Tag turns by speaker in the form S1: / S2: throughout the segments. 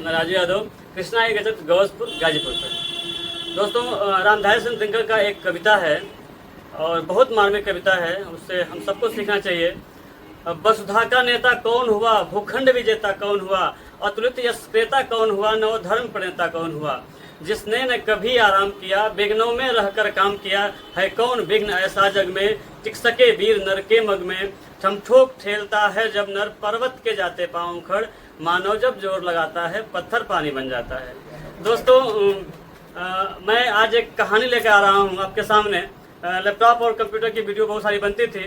S1: मैं राजू यादव, कृष्णा ए गजट, गौसपुर, गाजीपुर से। दोस्तों, रामधारी सिंह दिनकर का एक कविता है और बहुत मार्मिक कविता है, उससे हम सबको सीखना चाहिए। वसुधा का नेता कौन हुआ, भूखंड विजेता कौन हुआ, अतुलित यश क्रेता कौन हुआ, नवधर्म प्रणेता कौन हुआ, जिसने न कभी आराम किया, विघ्नों में रहकर काम किया, है कौन विघ्न ऐसा जग में, टिक सके वीर नर के मग में, ठमठोक ठेलता है जब नर, पर्वत के जाते पांव उखड़, मानव जब जोर लगाता है पत्थर पानी बन जाता है। दोस्तों, मैं आज एक कहानी लेकर आ रहा हूँ आपके सामने। लैपटॉप और कंप्यूटर की वीडियो बहुत सारी बनती थी।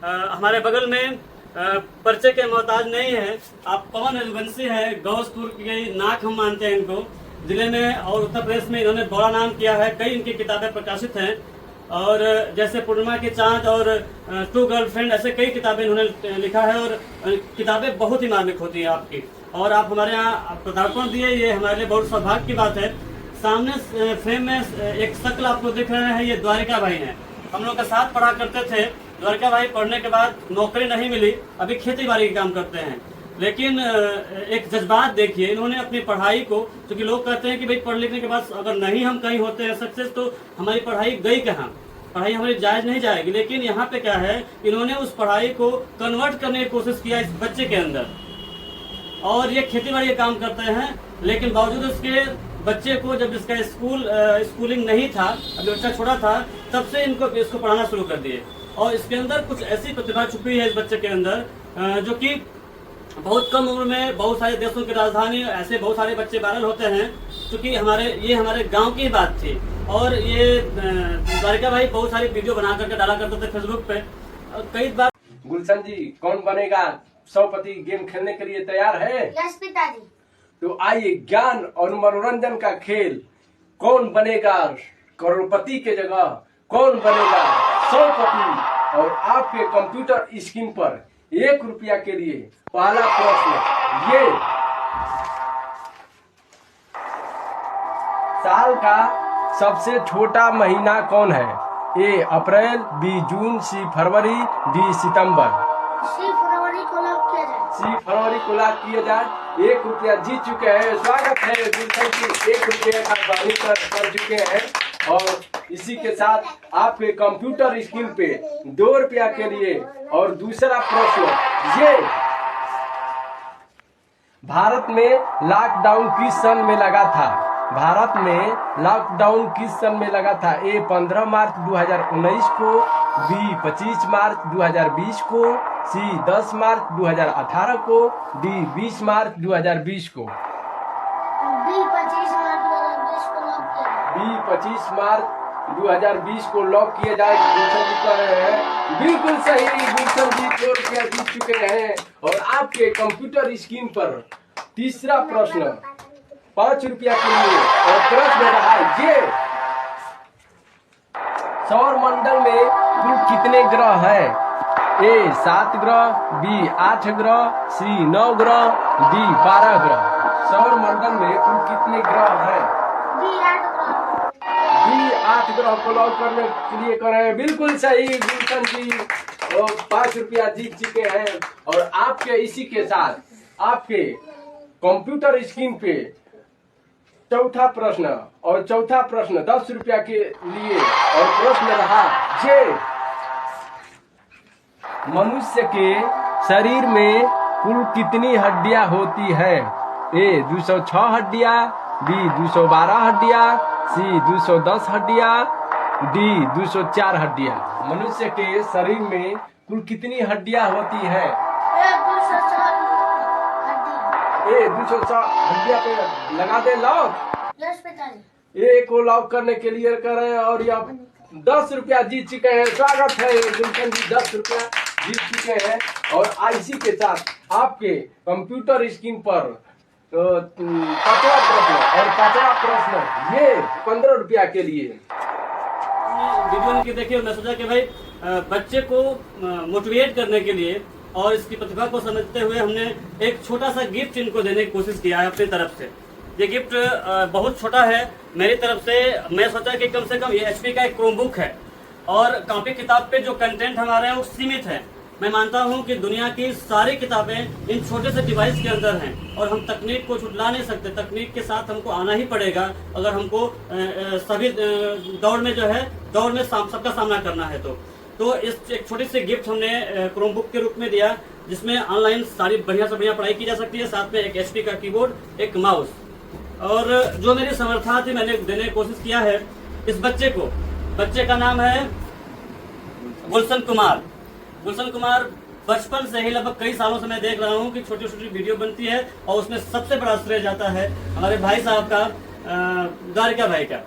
S1: हमारे बगल में परिचय के मोहताज नहीं है, आप पवन रघुवंशी है, गौसपुर के नाक हम मानते हैं इनको। जिले में और उत्तर प्रदेश में इन्होंने बड़ा नाम किया है, कई इनकी किताबें प्रकाशित हैं, और जैसे पूर्णिमा के चांद और टू गर्लफ्रेंड, ऐसे कई किताबें इन्होंने लिखा है, और किताबें बहुत ही मार्मिक होती हैं आपकी। और आप हमारे यहाँ पदार्पण दिए, ये हमारे लिए बहुत सौभाग्य की बात है। सामने फ्रेम में एक शक्ल आपको दिख रहे हैं, ये द्वारिका भाई हैं। हम लोग के साथ पढ़ा करते थे। द्वारिका भाई पढ़ने के बाद नौकरी नहीं मिली, अभी खेती बाड़ी का काम करते हैं। लेकिन एक जज्बात देखिए, इन्होंने अपनी पढ़ाई को, क्योंकि लोग कहते हैं कि भाई पढ़ लिखने के बाद अगर नहीं हम कहीं होते हैं सक्सेस, तो हमारी पढ़ाई गई कहाँ, पढ़ाई हमारी जायज नहीं जाएगी। लेकिन यहाँ पे क्या है, इन्होंने उस पढ़ाई को कन्वर्ट करने की कोशिश किया इस बच्चे के अंदर, और ये खेती बाड़ी का काम करते हैं। लेकिन बावजूद उसके बच्चे को, जब इसका स्कूलिंग नहीं था, अभी बच्चा छोटा था, तब से इसको पढ़ाना शुरू कर दिए। और इसके अंदर कुछ ऐसी प्रतिभा छुपी है इस बच्चे के अंदर, जो कि बहुत कम उम्र में बहुत सारे देशों की राजधानी ऐसे बहुत सारे बच्चे वायरल होते हैं। क्योंकि हमारे गांव की बात थी, और ये द्वारिका भाई बहुत सारी वीडियो बना करके डाला करते थे फेसबुक पे कई बार।
S2: गुलशन जी, कौन बनेगा 100पति गेम खेलने के लिए तैयार है?
S3: यस पिताजी।
S2: तो आइए, ज्ञान और मनोरंजन का खेल, कौन बनेगा करोड़पति के जगह, कौन बनेगा 100पति। और आपके कंप्यूटर स्क्रीन पर 1 रुपया के लिए पहला प्रश्न, ये साल का सबसे छोटा महीना कौन है? ए अप्रैल, बी जून, सी फरवरी, डी सितंबर।
S3: सी फरवरी को लॉक किया जाए।
S2: सी फरवरी को लॉक किया जाए। 1 रुपया जीत चुके हैं। स्वागत है गुलशन की, 1 रुपये का बानी कर चुके हैं। और इसी के साथ आपके कंप्यूटर स्क्रीन पे 2 रुपया के लिए और दूसरा प्रश्न, ये भारत में लॉकडाउन किस सन में लगा था? भारत में लॉकडाउन किस सन में लगा था? ए 15 मार्च 2019 को, बी 25 मार्च 2020 को, सी 10 मार्च 2018 को, डी 20 मार्च 2020 को।
S3: बी 25 मार्च 2020 को लॉक किया जाए।
S2: बी 25 मार्च 2020 को लॉक किया जाए। गुलशन जी कह रहे हैं बिल्कुल सही। गुलशन जी 2 रुपया जीत चुके हैं। और आपके कंप्यूटर स्क्रीन पर तीसरा प्रश्न 5 रुपया के लिए, और प्रश्न रहा ये, सौर मंडल में कुल कितने ग्रह है? ए 7 ग्रह, बी 8 ग्रह, सी 9 ग्रह, डी 12 ग्रह। सौर मंडल में कुल कितने ग्रह है?
S3: बी 8 ग्रह।
S2: बी 8 ग्रह को लॉक करने के लिए कर रहे हैं। बिल्कुल सही गुलशन जी, और 5 रुपया जीत चुके हैं। और आपके इसी के साथ आपके कंप्यूटर स्क्रीन पे चौथा प्रश्न, और चौथा प्रश्न 10 रुपया के लिए, और प्रश्न रहा ये, मनुष्य के शरीर में कुल कितनी हड्डियां होती है? ए 206 हड्डियां, बी 212 हड्डियां, सी 210 हड्डियां, डी 204 हड्डियां। मनुष्य के शरीर में कुल कितनी हड्डियां होती है?
S3: ए 204 हड्डी।
S2: ए 204 हड्डियां पे लगा दे लॉक।
S3: यस पिताजी।
S2: ए को लॉक करने के लिए कर रहे हैं, और यह 10 रुपया जीत चुके हैं। स्वागत है गुलशन जी, 10 रुपया जीत चुके हैं। और इसी के साथ आपके कंप्यूटर स्क्रीन पर 5वां प्रश्न, और 5वां प्रश्न ये 15 रुपया के लिए।
S1: वीडियो की देखिए, मैं सोचा कि भाई बच्चे को मोटिवेट करने के लिए और इसकी प्रतिभा को समझते हुए हमने एक छोटा सा गिफ्ट इनको देने की कोशिश किया है अपनी तरफ से। ये गिफ्ट बहुत छोटा है मेरी तरफ से। मैं सोचा कि कम से कम ये HP का एक क्रोमबुक है, और कॉपी किताब पे जो कंटेंट हमारे हैं वो सीमित है। मैं मानता हूं कि दुनिया की सारी किताबें इन छोटे से डिवाइस के अंदर हैं और हम तकनीक को छुटला नहीं सकते। तकनीक के साथ हमको आना ही पड़ेगा अगर हमको सभी दौड़ में जो है सबका सामना करना है। तो इस एक छोटी सी गिफ्ट हमने क्रोम बुक के रूप में दिया, जिसमें ऑनलाइन सारी बढ़िया से बढ़िया पढ़ाई की जा सकती है, साथ में एक HP का कीबोर्ड, एक माउस। और जो मेरी समर्था थी मैंने देने की कोशिश किया है इस बच्चे को। बच्चे का नाम है गुलशन कुमार। गुलशन कुमार बचपन से ही लगभग कई सालों से मैं देख रहा हूँ कि छोटी छोटी वीडियो बनती है और उसमें सबसे बड़ा श्रेय जाता है हमारे भाई साहब का, द्वारिका भाई का।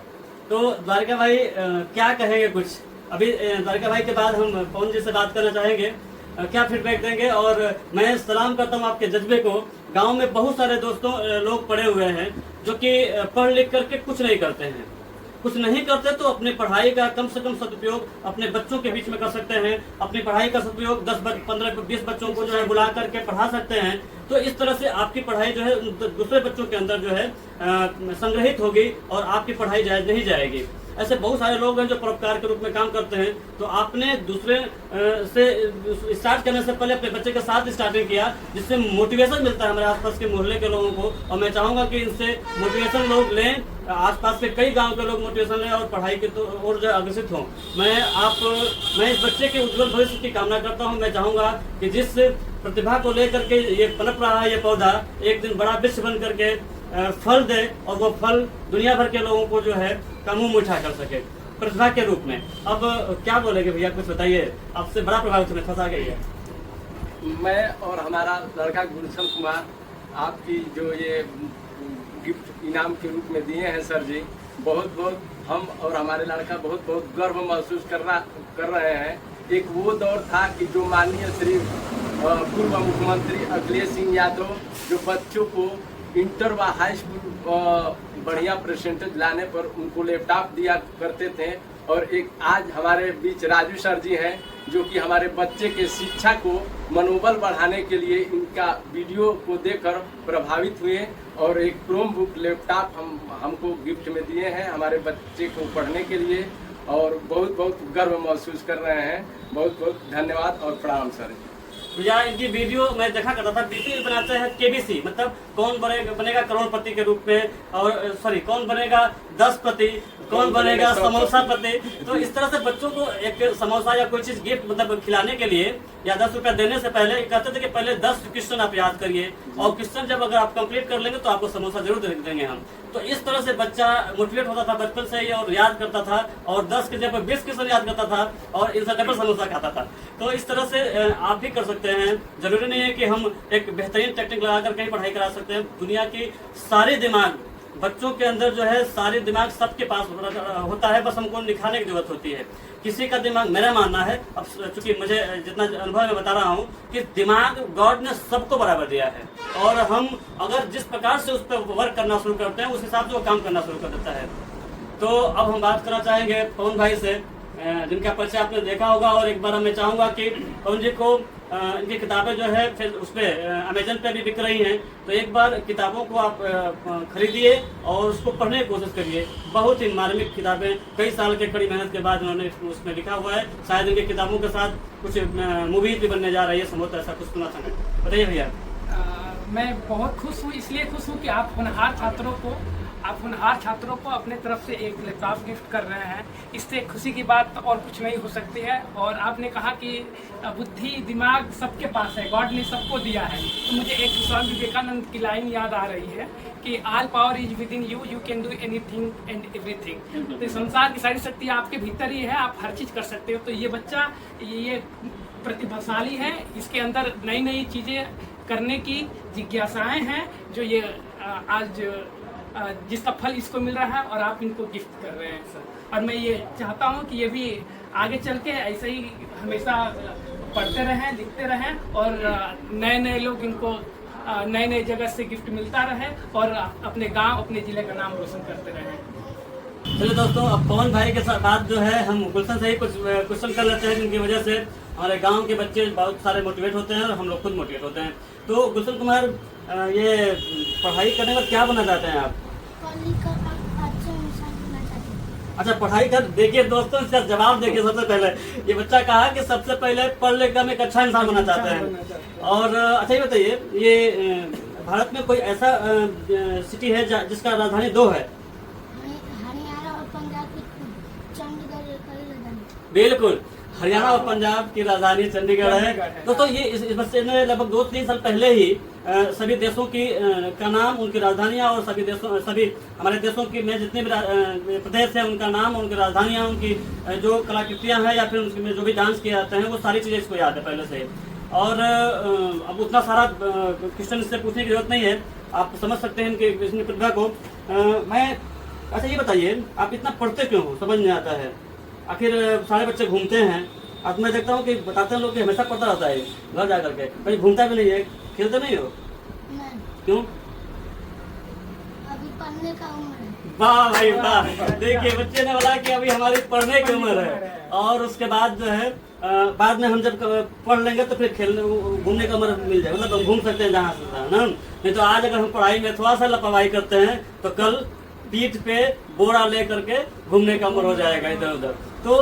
S1: तो द्वारिका भाई क्या कहेंगे कुछ? अभी द्वारिका भाई के बाद हम पवन जी से बात करना चाहेंगे, क्या फीडबैक देंगे। और मैं सलाम करता हूँ आपके जज्बे को। गांव में बहुत सारे दोस्तों लोग पढ़े हुए हैं जो कि पढ़ लिख करके कुछ नहीं करते हैं। कुछ नहीं करते तो अपने पढ़ाई का कम से कम सदुपयोग अपने बच्चों के बीच में कर सकते हैं। अपनी पढ़ाई का सदुपयोग 10, 15, 20 बच्चों को जो है बुला करके पढ़ा सकते हैं। तो इस तरह से आपकी पढ़ाई जो है दूसरे बच्चों के अंदर जो है संग्रहित होगी और आपकी पढ़ाई जायज नहीं जाएगी। ऐसे बहुत सारे लोग हैं जो परोपकार के रूप में काम करते हैं। तो आपने दूसरे से स्टार्ट करने से पहले अपने बच्चे के साथ स्टार्टिंग किया, जिससे मोटिवेशन मिलता है हमारे आसपास के मोहल्ले के लोगों को। और मैं चाहूंगा कि इनसे मोटिवेशन लोग लें, आसपास के कई गांव के लोग मोटिवेशन लें और पढ़ाई के तो और जो अग्रसित हों। मैं इस बच्चे के उज्जवल भविष्य की कामना करता हूँ। मैं चाहूंगा कि जिस प्रतिभा को लेकर के ये पनप रहा है ये पौधा, एक दिन बड़ा वृक्ष बन करके फल दे और वो फल दुनिया भर के लोगों को जो है का मुंह मीठा कर सके प्रतिभा के रूप में। अब क्या बोलेंगे भैया, कुछ बताइए। आपसे बड़ा प्रभावित हमें फंसा गई है।
S2: मैं और हमारा लड़का गुलशन कुमार आपकी जो ये गिफ्ट इनाम के रूप में दिए हैं सर जी, बहुत बहुत हम और हमारे लड़का बहुत बहुत गर्व महसूस कर रहे हैं। एक वो दौर था कि जो माननीय श्री पूर्व मुख्यमंत्री अखिलेश सिंह यादव जो बच्चों को इंटर व हाई स्कूल बढ़िया परसेंटेज लाने पर उनको लैपटॉप दिया करते थे। और एक आज हमारे बीच राजू सर जी हैं जो कि हमारे बच्चे के शिक्षा को मनोबल बढ़ाने के लिए इनका वीडियो को देखकर प्रभावित हुए और एक क्रोम बुक लैपटॉप हमको गिफ्ट में दिए हैं हमारे बच्चे को पढ़ने के लिए। और बहुत बहुत गर्व महसूस कर रहे हैं। बहुत बहुत धन्यवाद और प्रणाम सर।
S1: भैया इनकी वीडियो मैं देखा करता था, वीडियो बनाते हैं KBC, मतलब कौन बनेगा करोड़पति के रूप में, और सॉरी कौन बनेगा 10पति, कौन बनेगा समोसा पति। तो इस तरह से बच्चों को एक समोसा या कोई चीज गिफ्ट मतलब खिलाने के लिए या 10 रुपया देने से पहले कहते थे कि पहले 10 क्वेश्चन आप याद करिए और क्वेश्चन जब अगर आप कंप्लीट कर लेंगे तो आपको समोसा जरूर देंगे हम। तो इस तरह से बच्चा मोटिवेट होता था बचपन से ही और याद करता था और 10 के जगह 20 क्वेश्चन याद करता था और इनसे डबल समोसा खाता था। तो इस तरह से आप भी कर सकते हैं। जरूरी नहीं है कि हम एक बेहतरीन टेक्निक लगा कर कहीं पढ़ाई करा सकते हैं। दुनिया की सारे दिमाग बच्चों के अंदर जो है सारे दिमाग सबके पास होता है, बस हमको निखारने की जरूरत होती है। किसी का दिमाग, मेरा मानना है, अब चूंकि मुझे जितना अनुभव मैं बता रहा हूँ कि दिमाग गॉड ने सबको बराबर दिया है और हम अगर जिस प्रकार से उस पर वर्क करना शुरू करते हैं उस हिसाब से वो काम करना शुरू कर देता है। तो अब हम बात करना चाहेंगे पवन भाई से, जिनका परिचय आपने देखा होगा। और एक बार मैं चाहूँगा कि पवन जी को इनकी किताबें जो है फिर उस पर अमेजन पे भी बिक रही हैं, तो एक बार किताबों को आप खरीदिए और उसको पढ़ने की कोशिश करिए। बहुत ही मार्मिक किताबें, कई साल के कड़ी मेहनत के बाद उन्होंने उसमें लिखा हुआ है। शायद इनकी किताबों के साथ कुछ मूवीज भी बनने जा रही है, संभवतः ऐसा कुछ सुना था। बताइए भैया।
S4: मैं बहुत खुश हूँ, इसलिए खुश हूँ कि आप होनहार छात्रों को अपने तरफ से एक लैपटॉप गिफ्ट कर रहे हैं। इससे खुशी की बात और कुछ नहीं हो सकती है। और आपने कहा कि बुद्धि दिमाग सबके पास है, गॉड ने सबको दिया है। तो मुझे एक स्वामी विवेकानंद की लाइन याद आ रही है कि all power is with in you, you can do anything and everything. तो संसार की सारी शक्ति आपके भीतर ही है, आप हर चीज़ कर सकते हो। तो ये बच्चा ये प्रतिभाशाली है, इसके अंदर नई नई चीज़ें करने की जिज्ञासाएं हैं जो ये आज जिसका फल इसको मिल रहा है और आप इनको गिफ्ट कर रहे हैं सर। और मैं ये चाहता हूँ कि ये भी आगे चल के ऐसे ही हमेशा पढ़ते रहें, लिखते रहें और नए नए लोग इनको नए नए जगह से गिफ्ट मिलता रहे और अपने गांव अपने ज़िले का नाम रोशन करते रहें।
S1: चलिए दोस्तों, अब पवन भाई के साथ बात जो है हम गुलशन से ही कुछ क्वेश्चन कर लेते हैं, जिनकी वजह से हमारे गांव के बच्चे बहुत सारे मोटिवेट होते हैं और हम लोग खुद मोटिवेट होते हैं। तो गुलशन कुमार, ये पढ़ाई करने का क्या बनना चाहते हैं आप?
S3: अच्छा इंसान बनना चाहते हैं।
S1: अच्छा, पढ़ाई कर देखिए दोस्तों, इसका जवाब देखिए। सबसे पहले ये बच्चा कहा कि सबसे पहले पढ़ लिख कर हम एक अच्छा इंसान बनना चाहते हैं। और अच्छा, ये बताइए, ये भारत में कोई ऐसा सिटी है जिसका राजधानी 2 है?
S3: हरियाणा और पंजाब की चंडीगढ़ का राजधानी।
S1: बिल्कुल, हरियाणा और पंजाब की राजधानी चंडीगढ़ है। दोस्तों ये इस बच्चे ने लगभग 2-3 साल पहले ही सभी देशों की का नाम, उनकी राजधानियां और सभी हमारे देशों की में जितने भी प्रदेश हैं उनका नाम, उनकी राजधानियां, उनकी जो कलाकृतियां हैं या फिर उनमें जो भी डांस किए जाते हैं, वो सारी चीज़ें इसको याद है पहले से। और अब उतना सारा क्वेश्चन इससे पूछने की जरूरत नहीं है, आप समझ सकते हैं कि इसकी प्रतिभा को। मैं अच्छा, ये बताइए, आप इतना पढ़ते क्यों हो? समझ नहीं आता है। आखिर सारे बच्चे घूमते हैं, अब मैं देखता हूँ कि बताते हैं लोग कि हमेशा पढ़ता रहता है घर जा करके, कहीं घूमता भी नहीं है, खेलते नहीं हो,
S3: नहीं,
S1: क्यों?
S3: अभी पढ़ने का उम्र है।
S1: वाह भाई वाह, देखिए बच्चे ने बोला कि अभी हमारी पढ़ने की उम्र है, और उसके बाद जो है बाद में हम जब पढ़ लेंगे तो फिर खेलने घूमने का उम्र मिल जाए, मतलब हम घूम सकते हैं जहाँ से ना। नहीं तो आज अगर हम पढ़ाई में थोड़ा सा लापरवाही करते हैं तो कल पीठ पे बोरा ले करके घूमने का उम्र हो जाएगा इधर उधर। तो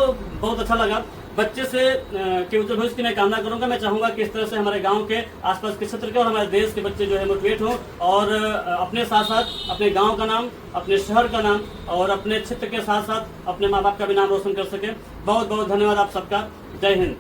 S1: बहुत अच्छा लगा बच्चे से कि उज्जवल भविष्य की मैं कामना करूंगा। मैं चाहूंगा कि इस तरह से हमारे गांव के आसपास के क्षेत्र के और हमारे देश के बच्चे जो है मोटिवेट हों और अपने साथ साथ अपने गांव का नाम, अपने शहर का नाम और अपने क्षेत्र के साथ साथ अपने माँ बाप का भी नाम रोशन कर सके। बहुत बहुत धन्यवाद आप सबका। जय हिंद।